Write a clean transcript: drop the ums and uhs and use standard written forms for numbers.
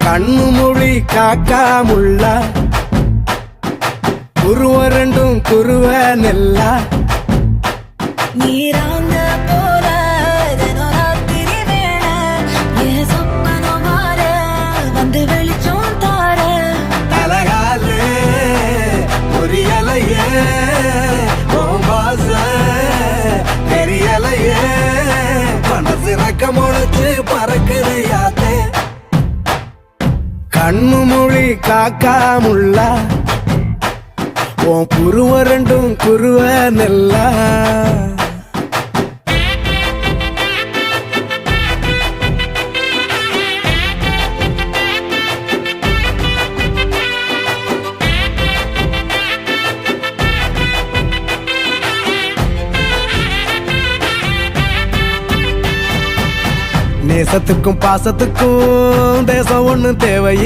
கண்ணு மொழி காக்காமுள்ள குருவ ரெண்டும் குருவ நெல்லா நீராங்க போல ராத்திரி வேள என் சொப்பனம் மாற வந்து வெளிச்சம் தார அழகாலே புரியலையே பாச தெரியலையே மனசு ரக்க முளைச்சு பறக்குதையாத்தே கண்ணு மொழி காக்காமுள்ள உன் குருவ ரெண்டும் குருவ நெல்லா நேசத்துக்கும் பாசத்துக்கும் தேசம் ஒண்ணு தேவை